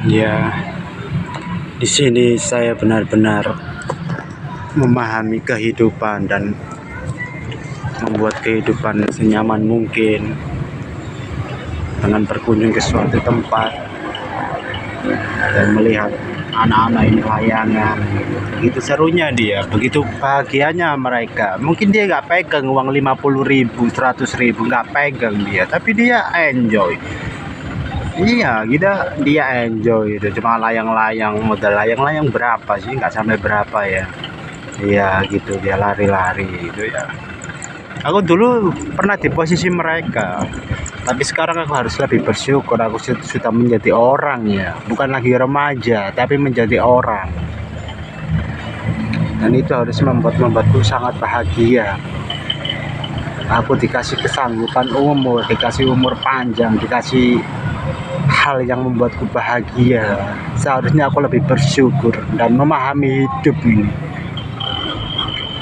Ya, di sini saya benar-benar memahami kehidupan dan membuat kehidupan senyaman mungkin dengan berkunjung ke suatu tempat dan melihat anak-anak ini layangan. Begitu serunya dia, begitu bahagianya mereka. Mungkin dia nggak pegang uang 50.000, 100.000, nggak pegang dia, tapi dia enjoy. Iya, dia enjoy itu. Cuma layang-layang, modal layang-layang berapa sih? Nggak sampai berapa ya. Iya gitu, dia lari-lari itu ya. Aku dulu pernah di posisi mereka, tapi sekarang aku harus lebih bersyukur. Aku sudah menjadi orang ya, bukan lagi remaja, tapi menjadi orang. Dan itu harus membuatku sangat bahagia. Aku dikasih kesanggupan umur, dikasih umur panjang, dikasih hal yang membuatku bahagia. Seharusnya aku lebih bersyukur dan memahami hidup ini.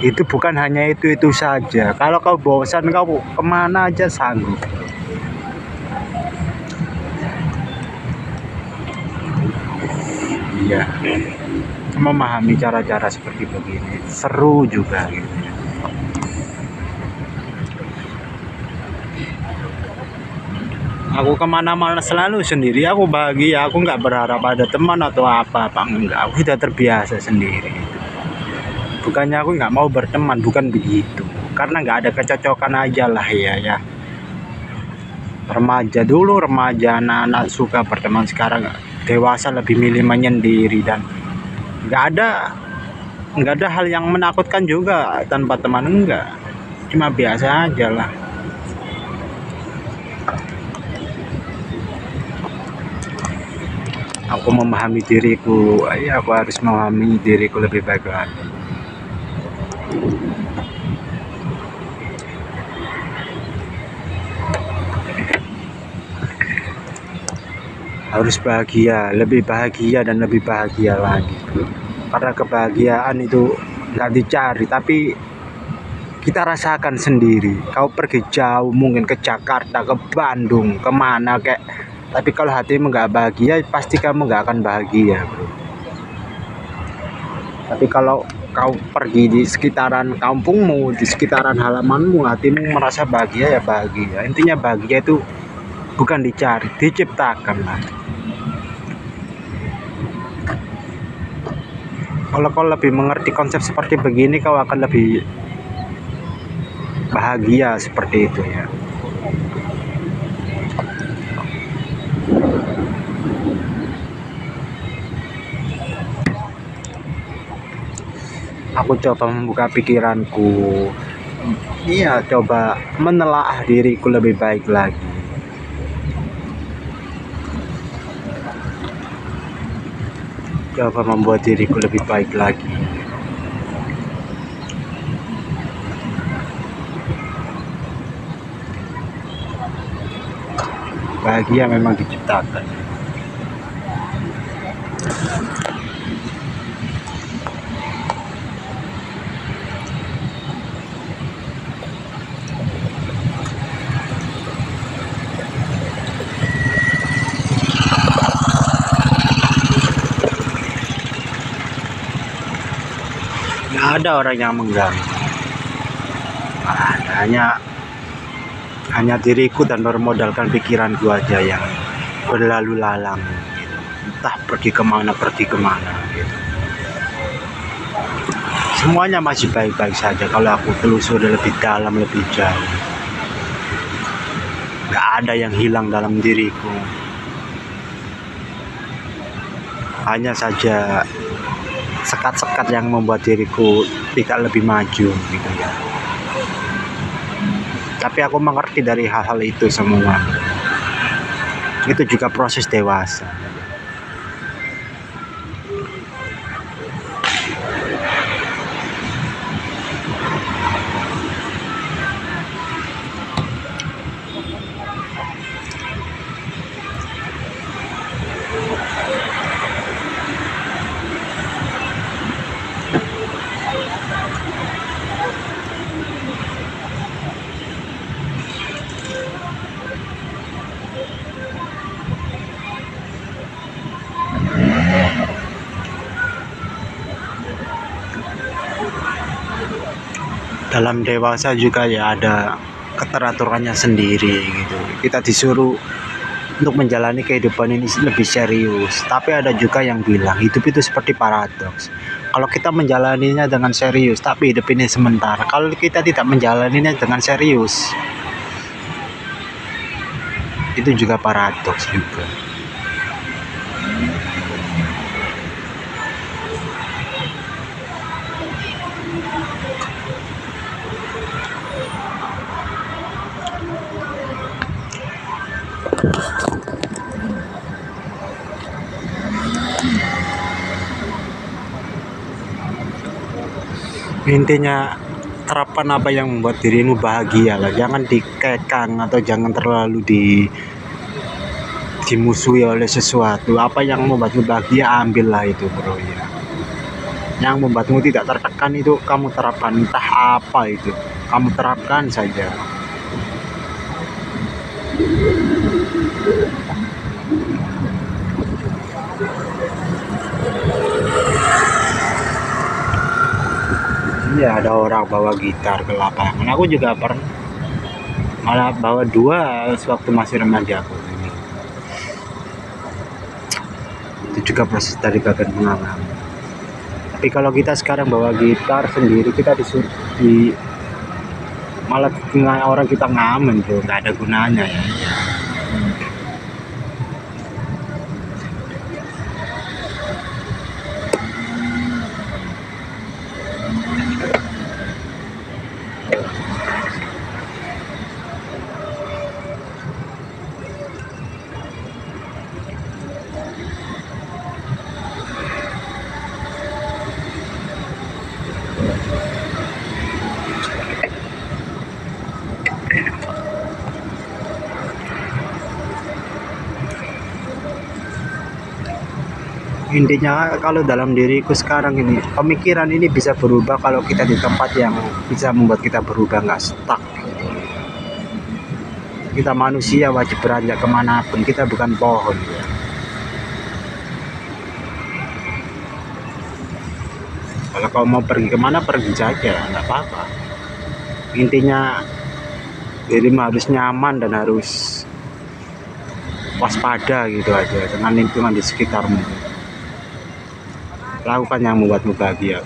Itu bukan hanya itu saja. Kalau kau bosan, kau kemana aja sanggup. Iya, memahami cara-cara seperti begini seru juga gitu. Aku kemana-mana selalu sendiri. Aku bahagia. Aku nggak berharap ada teman atau apa-apa. Enggak. Aku sudah terbiasa sendiri. Bukannya aku nggak mau berteman, bukan begitu. Karena nggak ada kecocokan aja lah ya. Remaja dulu, remaja anak-anak suka berteman. Sekarang dewasa lebih milih menyendiri dan nggak ada hal yang menakutkan juga tanpa teman, enggak. Cuma biasa aja lah. Aku memahami diriku, ya aku harus memahami diriku lebih baik lagi. Harus bahagia, lebih bahagia dan lebih bahagia lagi. Karena kebahagiaan itu nggak dicari, tapi kita rasakan sendiri. Kau pergi jauh, mungkin ke Jakarta, ke Bandung, kemana kayak. Tapi kalau hatimu nggak bahagia, pasti kamu nggak akan bahagia, bro. Tapi kalau kau pergi di sekitaran kampungmu, di sekitaran halamanmu, hatimu merasa bahagia ya bahagia. Intinya bahagia itu bukan dicari, diciptakan lah. Kalau kau lebih mengerti konsep seperti begini, kau akan lebih bahagia seperti itu ya. Aku coba membuka pikiranku. Iya, coba menelaah diriku lebih baik lagi. Coba membuat diriku lebih baik lagi. Bahagia memang diciptakan. Nggak ada orang yang mengganggu. Hanya diriku dan bermodalkan pikiranku aja yang berlalu lalang gitu. Entah pergi kemana gitu. Semuanya masih baik-baik saja kalau aku telusuri lebih dalam, lebih jauh. Nggak ada yang hilang dalam diriku. Hanya saja sekat-sekat yang membuat diriku tidak lebih maju gitu ya. Tapi aku mengerti dari hal-hal itu semua. Itu juga proses dewasa. dalam dewasa juga ya ada keteraturannya sendiri gitu. Kita disuruh untuk menjalani kehidupan ini lebih serius, tapi ada juga yang bilang hidup itu seperti paradoks. Kalau kita menjalaninya dengan serius, tapi hidup ini sementara. Kalau kita tidak menjalaninya dengan serius, itu juga paradoks juga. Intinya terapkan apa yang membuat dirimu bahagia lah, jangan dikekang atau jangan terlalu dimusuhi oleh sesuatu. Apa yang membuatmu bahagia, ambillah itu bro ya. Yang membuatmu tidak tertekan itu kamu terapkan, entah apa itu kamu terapkan saja. Iya, ada orang bawa gitar ke lapangan. Aku juga pernah, malah bawa dua sewaktu masih remaja aku. Itu juga proses dari bagian pengalaman. Tapi kalau kita sekarang bawa gitar sendiri, kita disuruh malah orang kita ngamen tuh, nggak ada gunanya ya. Intinya kalau dalam diriku sekarang ini, pemikiran ini bisa berubah kalau kita di tempat yang bisa membuat kita berubah, nggak stuck. Kita manusia wajib beranjak kemanapun, kita bukan pohon ya. Kalau kau mau pergi kemana, pergi saja, nggak apa-apa. Intinya dirimu harus nyaman dan harus waspada gitu aja dengan lingkungan di sekitarmu. Lakukan yang membuatmu bahagia.